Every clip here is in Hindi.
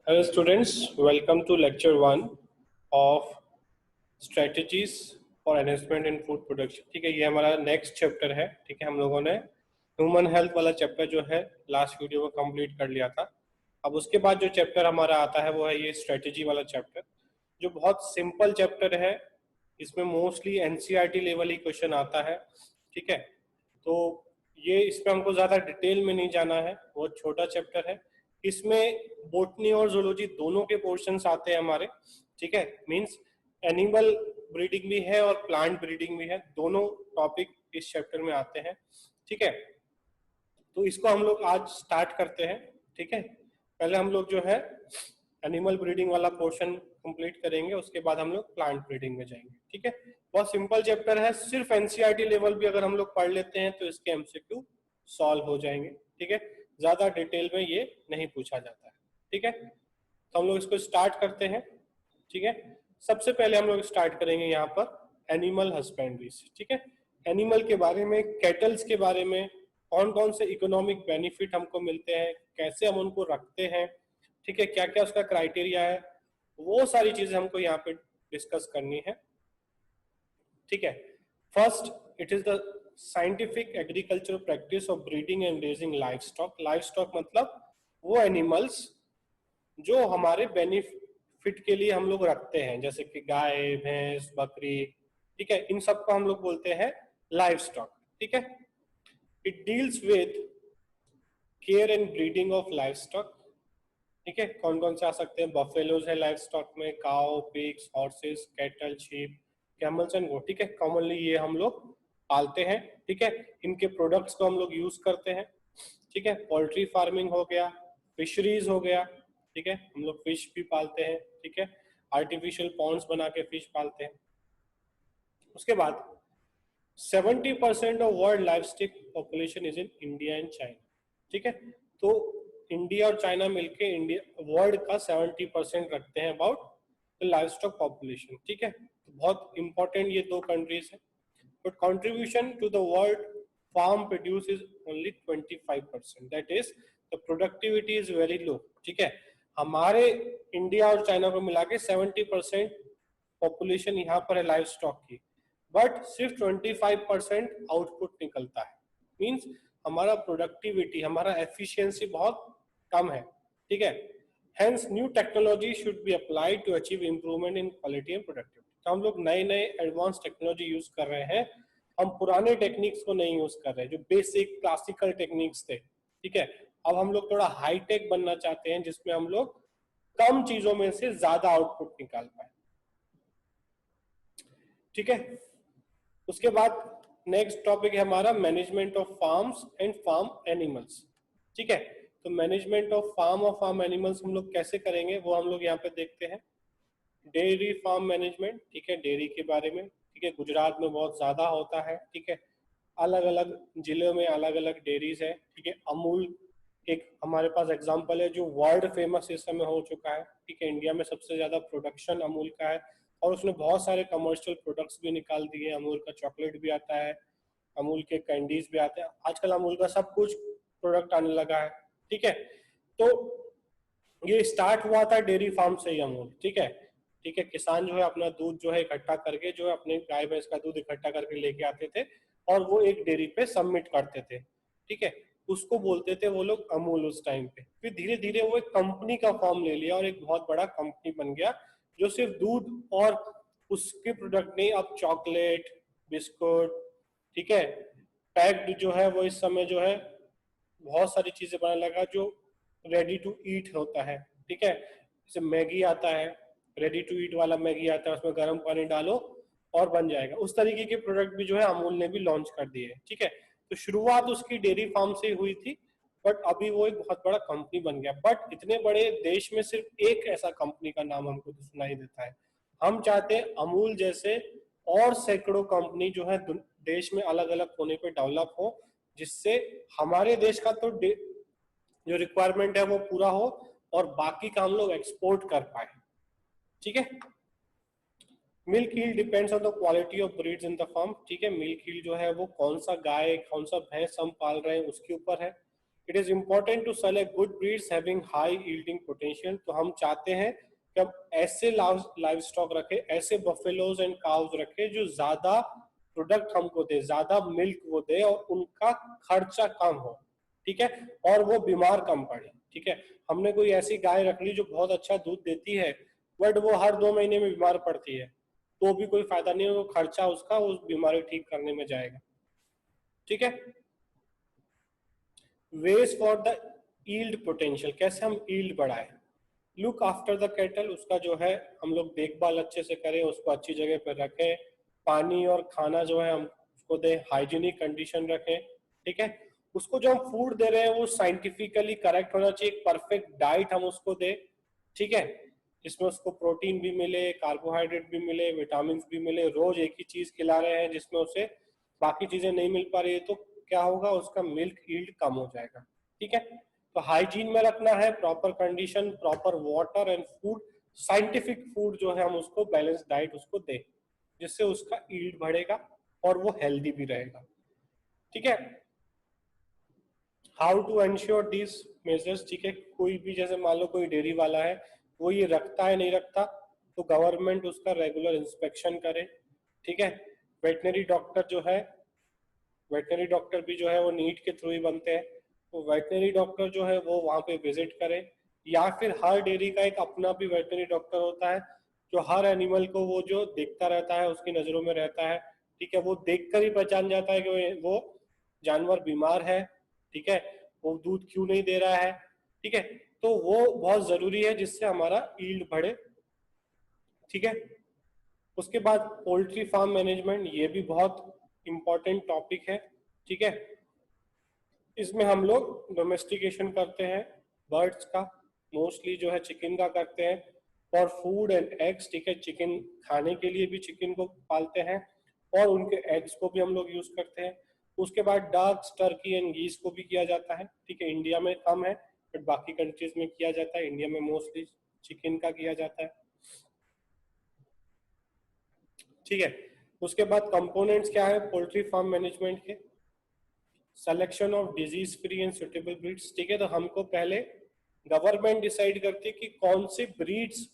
Hello students, welcome to lecture 1 of strategies for enhancement in food production। ठीक है, ये हमारा नेक्स्ट चैप्टर है। ठीक है, हम लोगों ने ह्यूमन हेल्थ वाला चैप्टर जो है लास्ट वीडियो में कंप्लीट कर लिया था। अब उसके बाद जो चैप्टर हमारा आता है वो है ये स्ट्रेटेजी वाला चैप्टर, जो बहुत सिंपल चैप्टर है। इसमें मोस्टली एनसीईआरटी लेवल ही क्वेश्चन आता है। ठीक है, तो ये इसमें हमको ज्यादा डिटेल में नहीं जाना है, बहुत छोटा चैप्टर है। इसमें बोटनी और जूलॉजी दोनों के पोर्शंस आते हैं हमारे। ठीक है, मींस एनिमल ब्रीडिंग भी है और प्लांट ब्रीडिंग भी है, दोनों टॉपिक इस चैप्टर में आते हैं। ठीक है, तो इसको हम लोग आज स्टार्ट करते हैं। ठीक है, पहले हम लोग जो है एनिमल ब्रीडिंग वाला पोर्शन कंप्लीट करेंगे, उसके बाद हम लोग प्लांट ब्रीडिंग में जाएंगे। ठीक है, बहुत सिंपल चैप्टर है, सिर्फ एनसीईआरटी लेवल भी अगर हम लोग पढ़ लेते हैं तो इसके एमसीक्यू सॉल्व हो जाएंगे। ठीक है, ज्यादा डिटेल में ये नहीं पूछा जाता है। ठीक है, तो हम लोग इसको स्टार्ट करते हैं। ठीक है, सबसे पहले हम लोग स्टार्ट करेंगे यहाँ पर एनिमल हस्बेंड्री से। ठीक है, एनिमल के बारे में, कैटल्स के बारे में, कौन कौन से इकोनॉमिक बेनिफिट हमको मिलते हैं, कैसे हम उनको रखते हैं, ठीक है, क्या क्या उसका क्राइटेरिया है, वो सारी चीजें हमको यहाँ पे डिस्कस करनी है। ठीक है, first it is the scientific agriculture practice of breeding and raising live stock. Live stock मतलब वो एनिमल्स जो हमारे बेनिफिट के लिए हम लोग रखते हैं, जैसे कि गाय, भैंस, बकरी। ठीक है, इन सबको हम लोग बोलते हैं लाइव स्टॉक। ठीक है, it deals with care and breeding of live stock. ठीक है, कौन कौन से आ सकते हैं? बफेलोज है लाइव स्टॉक में, cow, pigs, horses, cattle, sheep, camels and goat. ठीक है, कॉमनली ये हम लोग पालते हैं। ठीक है, इनके प्रोडक्ट्स को हम लोग यूज करते हैं। ठीक है, पोल्ट्री फार्मिंग हो गया, फिशरीज हो गया। ठीक है, हम लोग फिश भी पालते हैं। ठीक है, आर्टिफिशियल पॉन्ड्स बना के फिश पालते हैं। उसके बाद 70% of world livestock population is in India and China. ठीक है, तो इंडिया और चाइना मिलके इंडिया वर्ल्ड का 70% रखते हैं अबाउट द लाइवस्टॉक पॉपुलेशन। ठीक है, तो बहुत इंपॉर्टेंट ये दो कंट्रीज है। But contribution to the world farm produce is only 25%, that is the productivity is very low. ठीक है, हमारे इंडिया और चाइना को मिला के 70% पॉपुलेशन यहाँ पर है लाइव स्टॉक की, बट सिर्फ 25% आउटपुट निकलता है। मींस हमारा प्रोडक्टिविटी, हमारा एफिशिएंसी बहुत कम है। ठीक है, hence new technology should be applied to achieve improvement in quality and productivity. तो हम लोग नए नए एडवांस टेक्नोलॉजी यूज कर रहे हैं, हम पुराने टेक्निक्स को नहीं यूज कर रहे, जो बेसिक क्लासिकल टेक्निक्स थे। ठीक है, अब हम लोग थोड़ा हाईटेक बनना चाहते हैं, जिसमें हम लोग कम चीजों में से ज्यादा आउटपुट निकाल पाए। ठीक है, उसके बाद नेक्स्ट टॉपिक है हमारा management of farms and farm animals. ठीक है, तो मैनेजमेंट ऑफ फार्म और फार्म एनिमल्स हम लोग कैसे करेंगे वो हम लोग यहाँ पे देखते हैं। डेयरी फार्म मैनेजमेंट, ठीक है, डेयरी के बारे में। ठीक है, गुजरात में बहुत ज्यादा होता है। ठीक है, अलग अलग जिलों में अलग अलग डेयरीज है। ठीक है, अमूल एक हमारे पास एग्जांपल है जो वर्ल्ड फेमस इस समय हो चुका है। ठीक है, इंडिया में सबसे ज्यादा प्रोडक्शन अमूल का है और उसने बहुत सारे कमर्शियल प्रोडक्ट्स भी निकाल दिए। अमूल का चॉकलेट भी आता है, अमूल के कैंडीज भी आते हैं, आजकल अमूल का सब कुछ प्रोडक्ट आने लगा है। ठीक है, तो ये स्टार्ट हुआ था डेयरी फार्म से ही अमूल। ठीक है, ठीक है, किसान जो है अपना दूध जो है इकट्ठा करके, जो है अपने गाय भैंस का दूध इकट्ठा करके लेके आते थे और वो एक डेयरी पे सबमिट करते थे। ठीक है, उसको बोलते थे वो लोग अमूल उस टाइम पे। फिर धीरे धीरे वो एक कंपनी का फॉर्म ले लिया और एक बहुत बड़ा कंपनी बन गया, जो सिर्फ दूध और उसके प्रोडक्ट नहीं, अब चॉकलेट, बिस्कुट, ठीक है, पैक्ड जो है वो इस समय जो है बहुत सारी चीजें बनाने लगा जो रेडी टू ईट होता है। ठीक है, जैसे मैगी आता है, रेडी टू ईट वाला मैगी आता है, उसमें गर्म पानी डालो और बन जाएगा। उस तरीके के प्रोडक्ट भी जो है अमूल ने भी लॉन्च कर दिए है। ठीक है, तो शुरुआत उसकी डेयरी फार्म से हुई थी, बट अभी वो एक बहुत बड़ा कंपनी बन गया। बट इतने बड़े देश में सिर्फ एक ऐसा कंपनी का नाम हमको तो सुनाई देता है। हम चाहते हैं अमूल जैसे और सैकड़ों कंपनी जो है देश में अलग अलग होने पे डेवलप हो, जिससे हमारे देश का तो जो रिक्वायरमेंट है वो पूरा हो और बाकी का हम लोग एक्सपोर्ट कर पाए। ठीक है, milk yield depends on the quality of breeds in the farm. ठीक है, मिल्क यील्ड जो है वो कौन सा गाय, कौन सा भैंस हम पाल रहे हैं उसके ऊपर है। It is important to select good breeds having high yielding potential. तो हम चाहते हैं कि हम ऐसे लाइव स्टॉक रखें, ऐसे बफेलोज एंड काउज रखें जो ज्यादा प्रोडक्ट हमको दे, ज्यादा मिल्क वो दे और उनका खर्चा कम हो, ठीक है, और वो बीमार कम पड़े, ठीक है। हमने कोई ऐसी गाय रख ली जो बहुत अच्छा दूध देती है बट वो हर 2 महीने में बीमार पड़ती है, तो भी कोई फायदा नहीं है, वो खर्चा उसका उस बीमारी ठीक करने में जाएगा, ठीक है। Ways for the yield potential, कैसे हम ईल्ड बढ़ाए। लुक आफ्टर द कैटल, उसका जो है हम लोग देखभाल अच्छे से करें, उसको अच्छी जगह पर रखें, पानी और खाना जो है हम उसको दें, हाइजीनिक कंडीशन रखें, ठीक है। उसको जो हम फूड दे रहे हैं वो साइंटिफिकली करेक्ट होना चाहिए, एक परफेक्ट डाइट हम उसको दें, ठीक है, जिसमें उसको प्रोटीन भी मिले, कार्बोहाइड्रेट भी मिले, विटामिन भी मिले। रोज एक ही चीज खिला रहे हैं जिसमें उसे बाकी चीजें नहीं मिल पा रही है तो क्या होगा, उसका मिल्क यील्ड कम हो जाएगा, ठीक है। तो हाइजीन में रखना है, proper condition, proper water and food, scientific food जो है हम उसको बैलेंस डाइट उसको दें जिससे उसका यील्ड बढ़ेगा और वो हेल्दी भी रहेगा, ठीक है। How to ensure this measures, ठीक है। कोई भी जैसे मान लो कोई डेयरी वाला है वो ये रखता है नहीं रखता, तो गवर्नमेंट उसका रेगुलर इंस्पेक्शन करे, ठीक है। वेटनरी डॉक्टर जो है, वेटनरी डॉक्टर भी जो है वो नीट के थ्रू ही बनते हैं, तो वेटनरी डॉक्टर जो है वो वहां पे विजिट करे, या फिर हर डेयरी का एक अपना भी वेटनरी डॉक्टर होता है जो हर एनिमल को वो जो देखता रहता है, उसकी नजरों में रहता है, ठीक है। वो देखकर ही पहचान जाता है कि वो जानवर बीमार है, ठीक है, वो दूध क्यों नहीं दे रहा है, ठीक है। तो वो बहुत जरूरी है जिससे हमारा यील्ड बढ़े, ठीक है। उसके बाद पोल्ट्री फार्म मैनेजमेंट, ये भी बहुत इंपॉर्टेंट टॉपिक है, ठीक है। इसमें हम लोग डोमेस्टिकेशन करते हैं बर्ड्स का, मोस्टली जो है चिकन का करते हैं फॉर फूड एंड एग्स, ठीक है। चिकन खाने के लिए भी चिकन को पालते हैं और उनके एग्स को भी हम लोग यूज करते हैं। उसके बाद डक्स, टर्की एंड गीस को भी किया जाता है, ठीक है। इंडिया में कम है बट बाकी कंट्रीज में किया जाता है, इंडिया में मोस्टली चिकन का किया जाता है, ठीक है। उसके बाद कंपोनेंट्स क्या है पोल्ट्री फार्म मैनेजमेंट के, selection of disease free and suitable breeds, ठीक है। तो हमको पहले गवर्नमेंट डिसाइड करती है कि कौन सी ब्रीड्स,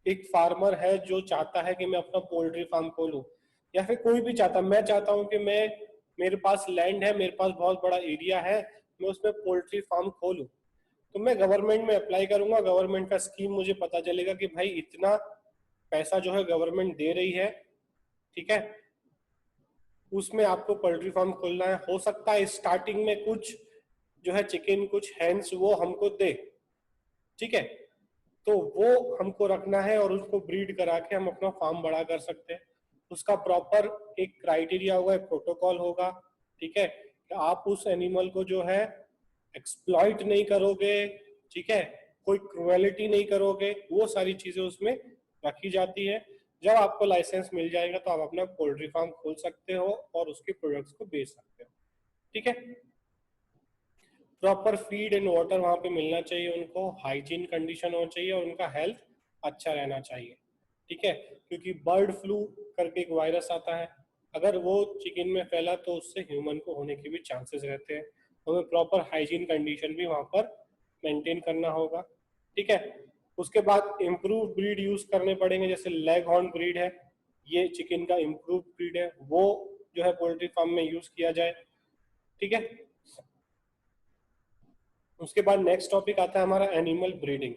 एक फार्मर है जो चाहता है कि मैं अपना पोल्ट्री फार्म खोलूं, या फिर कोई भी चाहता, मैं चाहता हूं कि मैं, मेरे पास लैंड है, मेरे पास बहुत बड़ा एरिया है, मैं उसमें पोल्ट्री फार्म खोलूं, तो मैं गवर्नमेंट में अप्लाई करूंगा, गवर्नमेंट का स्कीम मुझे पता चलेगा कि भाई इतना पैसा जो है गवर्नमेंट दे रही है, ठीक है, उसमें आपको पोल्ट्री फार्म खोलना है। हो सकता है स्टार्टिंग में कुछ जो है चिकन, कुछ हैंस वो हमको दे, ठीक है, तो वो हमको रखना है और उसको ब्रीड करा के हम अपना फार्म बड़ा कर सकते हैं। उसका प्रॉपर एक क्राइटेरिया होगा, एक प्रोटोकॉल होगा, ठीक है, कि आप उस एनिमल को जो है एक्सप्लॉइट नहीं करोगे, ठीक है, कोई क्रुएलिटी नहीं करोगे, वो सारी चीजें उसमें रखी जाती है। जब आपको लाइसेंस मिल जाएगा तो आप अपना पोल्ट्री फार्म खोल सकते हो और उसके प्रोडक्ट्स को बेच सकते हो, ठीक है। प्रॉपर फीड एंड वाटर वहां पे मिलना चाहिए उनको, हाइजीन कंडीशन होना चाहिए और उनका हेल्थ अच्छा रहना चाहिए, ठीक है। क्योंकि बर्ड फ्लू करके एक वायरस आता है, अगर वो चिकन में फैला तो उससे ह्यूमन को होने के भी चांसेस रहते हैं, तो हमें प्रॉपर हाइजीन कंडीशन भी वहां पर मेंटेन करना होगा, ठीक है। उसके बाद इम्प्रूव ब्रीड यूज करने पड़ेंगे, जैसे लेग हॉर्न ब्रीड है, ये चिकन का इम्प्रूव ब्रीड है, वो जो है पोल्ट्री फार्म में यूज किया जाए, ठीक है। उसके बाद नेक्स्ट टॉपिक आता है हमारा animal breeding.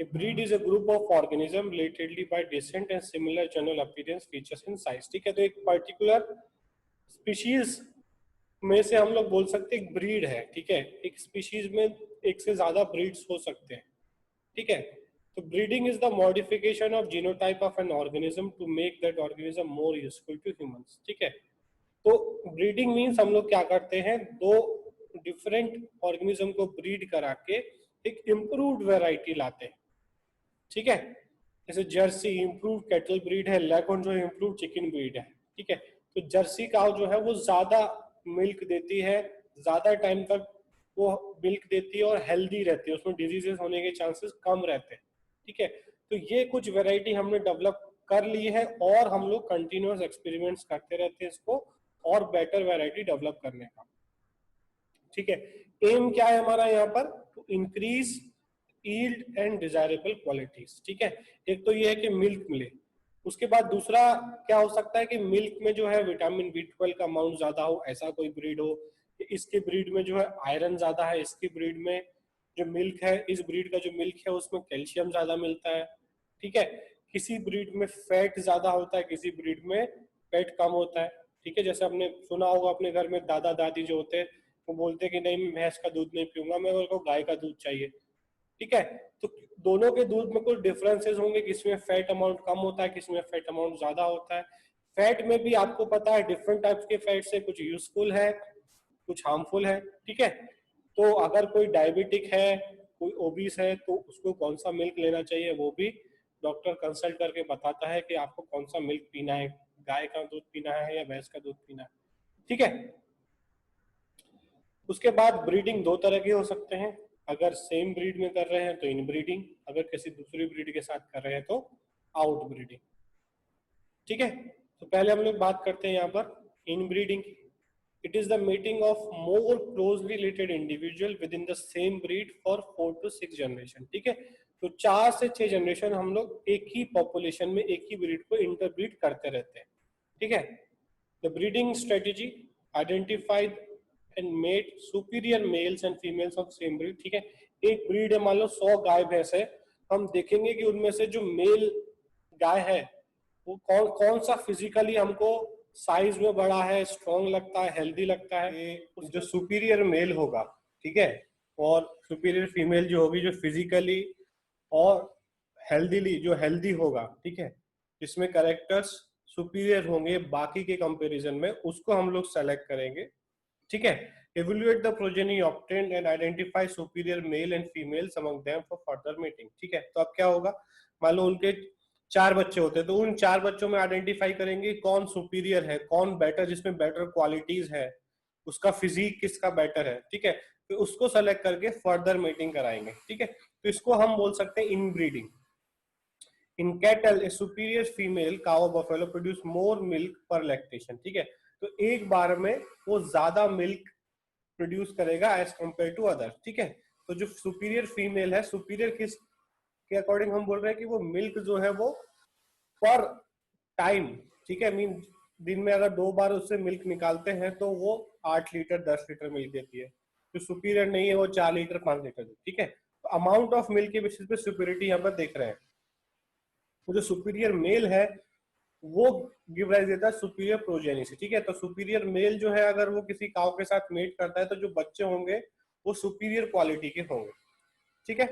A breed is a group of organism relatedly by descent and similar general appearance, features and size, ठीक है। तो एक पर्टिकुलर स्पीशीज में से हम लोग बोल सकते हैं एक ब्रीड है, ठीक है। एक स्पीशीज में एक से ज्यादा ब्रीड्स हो सकते हैं, ठीक है। तो breeding is the modification of genotype of an organism to make that organism more useful to humans, ठीक है। तो ब्रीडिंग मीन्स हम लोग क्या करते हैं, दो डिफरेंट ऑर्गेनिज्म को ब्रीड करा के एक इम्प्रूव्ड वैरायटी लाते हैं, ठीक है। जैसे जर्सी इम्प्रूव कैटल ब्रीड है, लैगोन जो इम्प्रूव चिकन ब्रीड है, ठीक है। तो जर्सी काउ जो है वो ज्यादा मिल्क देती है, ज्यादा टाइम तक वो मिल्क देती है और हेल्दी रहती है, उसमें डिजीजेस होने के चांसेस कम रहते हैं, ठीक है। तो ये कुछ वेराइटी हमने डेवलप कर ली है और हम लोग कंटिन्यूअस एक्सपेरिमेंट्स करते रहते हैं इसको और बेटर वेराइटी डेवलप करने का, ठीक है। एम क्या है हमारा यहाँ पर, to increase yield and desirable qualities, ठीक है। एक तो ये है कि मिल्क मिले, उसके बाद दूसरा क्या हो सकता है कि मिल्क में जो है विटामिन B12 का अमाउंट ज्यादा हो, ऐसा कोई ब्रीड हो, इसके ब्रीड में जो है आयरन ज्यादा है, इसकी ब्रीड में जो मिल्क है, इस ब्रीड का जो मिल्क है उसमें कैल्शियम ज्यादा मिलता है, ठीक है। किसी ब्रीड में फैट ज्यादा होता है, किसी ब्रीड में फैट कम होता है, ठीक है। जैसे आपने सुना होगा अपने घर में दादा दादी जो होते हैं वो बोलते हैं कि नहीं मैं भैंस का दूध नहीं पीऊंगा, मैं मेरे को गाय का दूध चाहिए, ठीक है। तो दोनों के दूध में कुछ डिफरेंसेस होंगे, किसमें फैट अमाउंट कम होता है, किसमें फैट अमाउंट ज्यादा होता है। फैट में भी आपको पता है डिफरेंट टाइप्स के फैट्स है, कुछ यूजफुल है कुछ हार्मफुल है, ठीक है। तो अगर कोई डायबिटिक है, कोई ओबीस है, तो उसको कौन सा मिल्क लेना चाहिए वो भी डॉक्टर कंसल्ट करके बताता है कि आपको कौन सा मिल्क पीना है, गाय का दूध पीना है या भैंस का दूध पीना है, ठीक है। उसके बाद ब्रीडिंग दो तरह के हो सकते हैं, अगर सेम ब्रीड में कर रहे हैं तो इन ब्रीडिंग, अगर किसी दूसरी ब्रीड के साथ कर रहे हैं तो आउट ब्रीडिंग, ठीक है। तो पहले हम लोग बात करते हैं यहाँ पर इन ब्रीडिंग की। It is the meeting of more closely related individual with in the same breed for 4 to 6 generation, ठीक है। तो 4 से 6 जनरेशन हम लोग एक ही पॉपुलेशन में एक ही ब्रीड को इंटरब्रीड करते रहते हैं, ठीक है। The breeding strategy identified and made superior mails and females of same breed, ठीक है। एक ब्रीड है, मान लो 100 गाय भैंस है, हम देखेंगे कि उनमें से जो मेल गाय है वो कौन कौन सा फिजिकली हमको साइज में बड़ा है, स्ट्रॉन्ग लगता है, हेल्दी लगता है, जो सुपीरियर मेल होगा, ठीक है, और सुपीरियर फीमेल जो होगी जो फिजिकली और हेल्दीली जो हेल्दी होगा, ठीक है, जिसमें कैरेक्टर्स सुपीरियर होंगे बाकी के कंपैरिजन में, उसको हम लोग सेलेक्ट करेंगे, ठीक है। evaluate the progeny obtained and identify superior male and females among them for further mating, ठीक है। तो अब क्या होगा, मान लो उनके 4 बच्चे होते हैं तो उन 4 बच्चों में आइडेंटिफाई करेंगे कौन सुपीरियर है, कौन बेटर, जिसमें बेटर क्वालिटीज है, उसका फिजिक किसका बेटर है, ठीक है। तो उसको सेलेक्ट करके फर्दर मेटिंग कराएंगे, ठीक है। तो इसको हम बोल सकते हैं inbreeding. In cattle A superior female cow buffalo produce more milk पर लैक्टेशन, ठीक है। तो एक बार में वो ज्यादा मिल्क प्रोड्यूस करेगा एज कंपेयर टू अदर, ठीक है। तो जो सुपीरियर फीमेल है, सुपीरियर किस के अकॉर्डिंग हम बोल रहे हैं कि वो मिल्क जो है वो पर टाइम, ठीक है, मीन दिन में अगर 2 बार उससे मिल्क निकालते हैं तो वो 8 लीटर 10 लीटर मिल्क देती है। जो सुपीरियर नहीं है वो 4 लीटर 5 लीटर, ठीक है। तो अमाउंट ऑफ मिल्क के बेसिस पे सुपीरियरिटी यहाँ पर देख रहे हैं। तो जो सुपीरियर मेल है वो गिव राइज देता है सुपीरियर प्रोजेनी से, ठीक है। तो सुपीरियर मेल जो है अगर वो किसी काउ के साथ मेट करता है तो जो बच्चे होंगे वो सुपीरियर क्वालिटी के होंगे, ठीक है।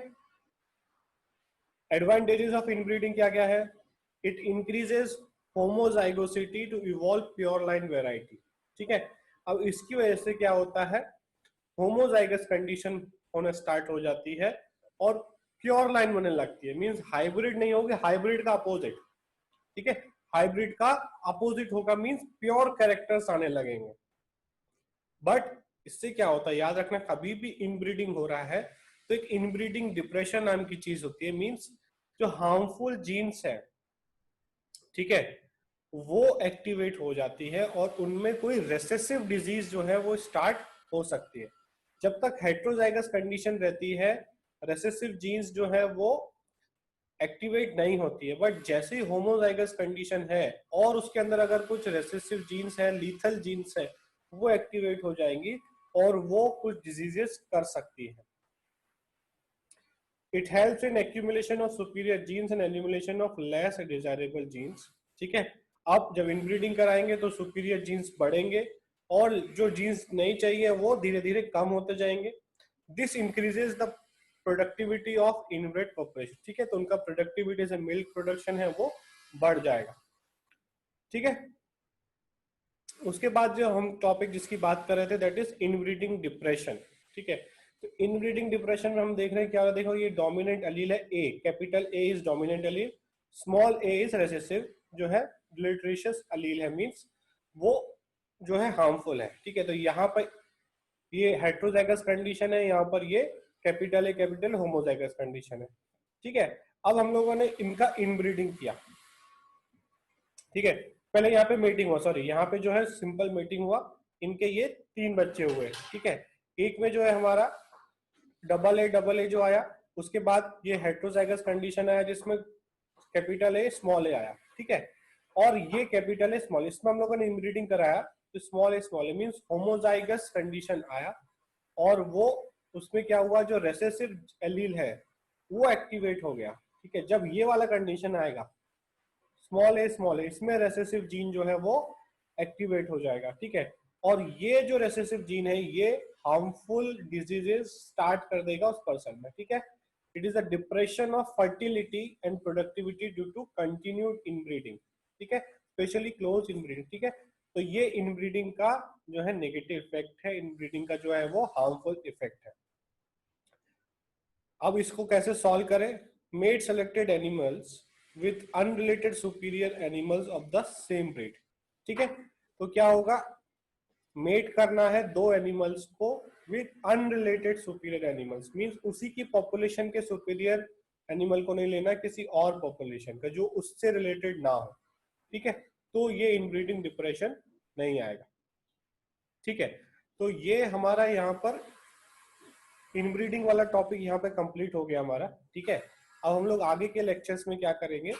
एडवांटेजेस ऑफ इनब्रीडिंग क्या क्या है, it increases homozygosity to evolve pure line variety, ठीक है। अब इसकी वजह से क्या होता है, होमोजाइगस कंडीशन होना स्टार्ट हो जाती है और प्योर लाइन बनने लगती है, मींस हाइब्रिड नहीं होगी, हाइब्रिड का अपोजिट, ठीक है। हाइब्रिड का अपोजिट होगा मींस प्योर कैरेक्टर्स आने लगेंगे। बट इससे क्या होता है, याद रखना, कभी भी इनब्रीडिंग हो रहा है तो एक इनब्रीडिंग डिप्रेशन नाम की चीज होती है, मींस जो हार्मफुल जीन्स है, ठीक है, वो एक्टिवेट हो जाती है और उनमें कोई रेसेसिव डिजीज जो है वो स्टार्ट हो सकती है। जब तक हेट्रोजाइगस कंडीशन रहती है रेसेसिव जीन्स जो है वो एक्टिवेट नहीं होती है, बट जैसे ही होमोजाइगस कंडीशन है और उसके अंदर अगर कुछ रेसेसिव जीन्स है, लीथल जीन्स है, वो एक्टिवेट हो जाएंगी और वो कुछ डिजीजेस कर सकती है। It helps in accumulation of superior genes and elimination of less desirable genes, ठीक है। अब जब इनब्रीडिंग कराएंगे तो सुपीरियर जीन्स बढ़ेंगे और जो जीन्स नहीं चाहिए वो धीरे धीरे कम होते जाएंगे। This increases the productivity of inbred population, ठीक है। तो उनका प्रोडक्टिविटी से मिल्क प्रोडक्शन है वो बढ़ जाएगा, ठीक है। उसके बाद जो हम टॉपिक जिसकी बात कर रहे थे दैट इज इनब्रीडिंग डिप्रेशन, ठीक है। तो इनब्रीडिंग डिप्रेशन में हम देख रहे हैं क्या, देखो ये डोमिनेंट अलील है A, capital A is dominant allele, small A is recessive जो है डिलीटरेशियस अलील है, मींस वो जो है हार्मफुल है, ठीक है। तो यहाँ पर ये हेट्रोजाइगस कंडीशन है, यहाँ पर ये capital A capital homozygous condition है, ठीक है। अब हम लोगों ने इनका इनब्रीडिंग किया, ठीक है। पहले यहाँ पे मीटिंग हुआ, सॉरी यहाँ पे जो है सिंपल मीटिंग हुआ, इनके ये 3 बच्चे हुए, ठीक है। एक में जो है हमारा डबल ए जो आया, उसके बाद ये हेट्रोजाइगस कंडीशन आया जिसमें कैपिटल ए स्मॉल ए आया, ठीक है। और ये कैपिटल ए स्मॉल, इसमें हम लोगों ने इनब्रीडिंग कराया तो स्मॉल ए मींस होमोजाइगस कंडीशन आया, और वो उसमें क्या हुआ, जो रेसेसिव एलील है वो एक्टिवेट हो गया, ठीक है। जब ये वाला कंडीशन आएगा स्मॉल ए, इसमें रेसेसिव जीन जो है वो एक्टिवेट हो जाएगा, ठीक है। और ये जो रेसेसिव जीन है ये हार्मफुल डिजीजेस स्टार्ट कर देगा उस पर्सन में, ठीक है। It is a depression of fertility and productivity due to continued inbreeding, ठीक है, स्पेशली क्लोज इनब्रीडिंग, ठीक है। तो ये इनब्रीडिंग का जो है नेगेटिव इफेक्ट है, इनब्रीडिंग का जो है वो हार्मफुल इफेक्ट है। अब इसको कैसे सॉल्व करें? Made selected animals with unrelated superior animals of the same breed, ठीक है। तो क्या होगा, मेट करना है दो एनिमल्स को with unrelated superior animals, means उसी की पॉपुलेशन के सुपीरियर एनिमल को नहीं लेना, किसी और पॉपुलेशन का जो उससे रिलेटेड ना हो, ठीक है। तो ये इनब्रीडिंग डिप्रेशन नहीं आएगा, ठीक है। तो ये हमारा यहाँ पर इनब्रीडिंग वाला टॉपिक यहाँ पे कंप्लीट हो गया हमारा, ठीक है। अब हम लोग आगे के लेक्चर्स में क्या करेंगे,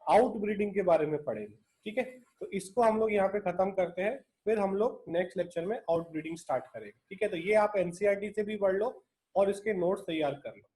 आउटब्रीडिंग के बारे में पढ़ेंगे, ठीक है। तो इसको हम लोग यहाँ पे खत्म करते हैं, फिर हम लोग नेक्स्ट लेक्चर में आउटब्रीडिंग स्टार्ट करेंगे, ठीक है। तो ये आप एनसीईआरटी से भी पढ़ लो और इसके नोट्स तैयार कर लो।